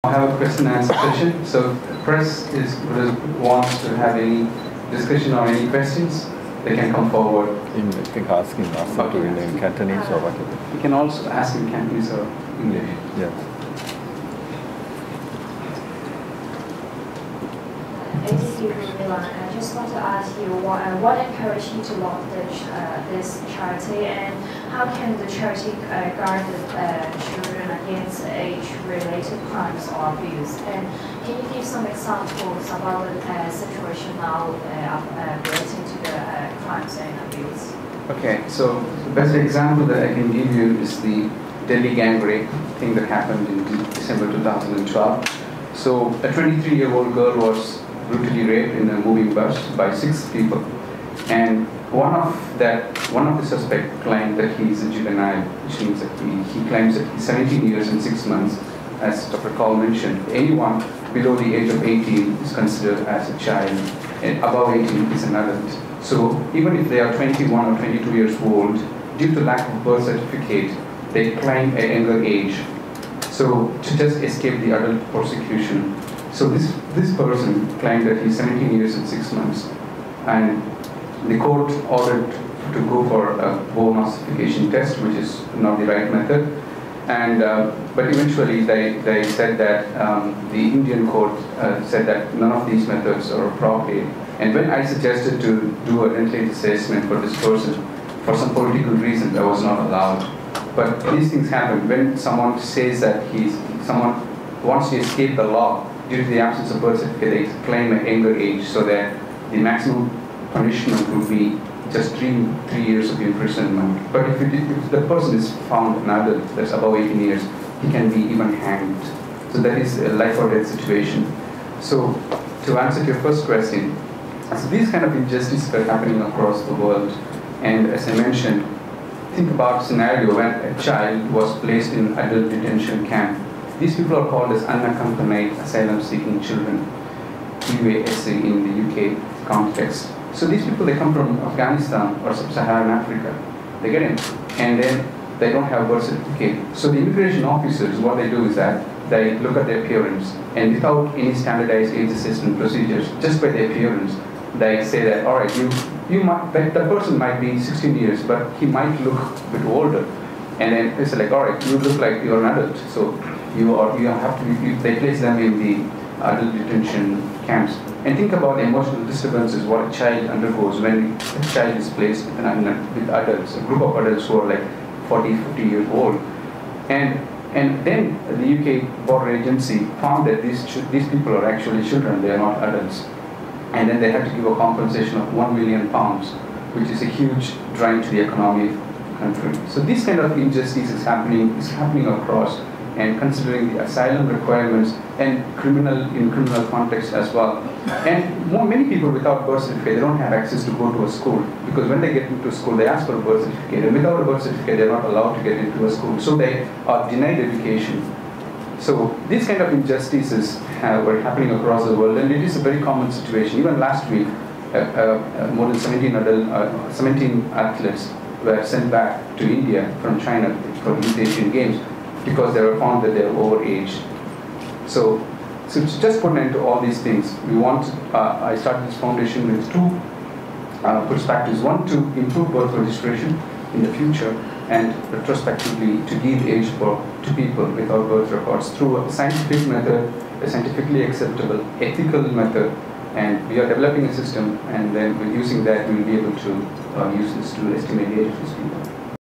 I have a question and answer session. So the press wants to have any discussion or any questions, they can come forward. You can ask him also in Cantonese or whatever. You can also ask in Cantonese or English. Yes. I just want to ask you what encouraged you to launch this charity, and how can the charity guard the children against age-related crimes or abuse? And can you give some examples about the situation now relating to the crimes and abuse? Okay, so the best example that I can give you is the Delhi gang rape thing that happened in December 2012. So a 23-year-old girl was brutally raped in a moving bus by 6 people, and one of the suspects claimed that he is a juvenile, which means that he claims that he's 17 years and 6 months. As Dr. Kaul mentioned, anyone below the age of 18 is considered as a child, and above 18 is an adult. So even if they are 21 or 22 years old, due to lack of birth certificate, they claim a younger age, so to just escape the adult prosecution. So this person claimed that he's 17 years and 6 months, and the court ordered to go for a bone ossification test, which is not the right method. And but eventually they said that the Indian court said that none of these methods are appropriate. And when I suggested to do a dental assessment for this person, for some political reason, I was not allowed. But these things happen when someone says that someone wants to escape the law. Due to the absence of birth certificate, they claim a younger age, so that the maximum punishment would be just 3 years of imprisonment. But if the person is found an adult that's above 18 years, he can be even hanged. So that is a life or death situation. So to answer your first question, so these kind of injustices are happening across the world. And as I mentioned, think about a scenario when a child was placed in adult detention camp. These people are called as unaccompanied asylum-seeking children, UASA in the UK context. So these people, they come from Afghanistan or sub-Saharan Africa. They get in, and then they don't have birth certificate. So the immigration officers, what they do is that they look at their appearance, and without any standardized age assessment procedures, just by their appearance, they say that, all right, that person might be 16 years, but he might look a bit older. And then it's like, all right, you look like you're an adult, so you have to be, they place them in the adult detention camps. And think about the emotional disturbances, what a child undergoes when a child is placed with adults, a group of adults who are like 40, 50 years old. And then the UK border agency found that these people are actually children, they are not adults. And then they had to give a compensation of £1 million, which is a huge drain to the economy of the country. So this kind of injustice is happening across, and considering the asylum requirements and in criminal context as well. And many people without birth certificate, they don't have access to go to a school, because when they get into school, they ask for a birth certificate, and without a birth certificate, they're not allowed to get into a school. So they are denied education. So these kind of injustices were happening across the world, and it is a very common situation. Even last week, more than 17 athletes were sent back to India from China for East Asian Games, because they were found that they were overaged. So to just put an end to all these things, I started this foundation with 2 perspectives. One, to improve birth registration in the future, and retrospectively to give age to people without birth records through a scientific method, a scientifically acceptable, ethical method. And we are developing a system, and then with using that, we will be able to use this to estimate the age of these people.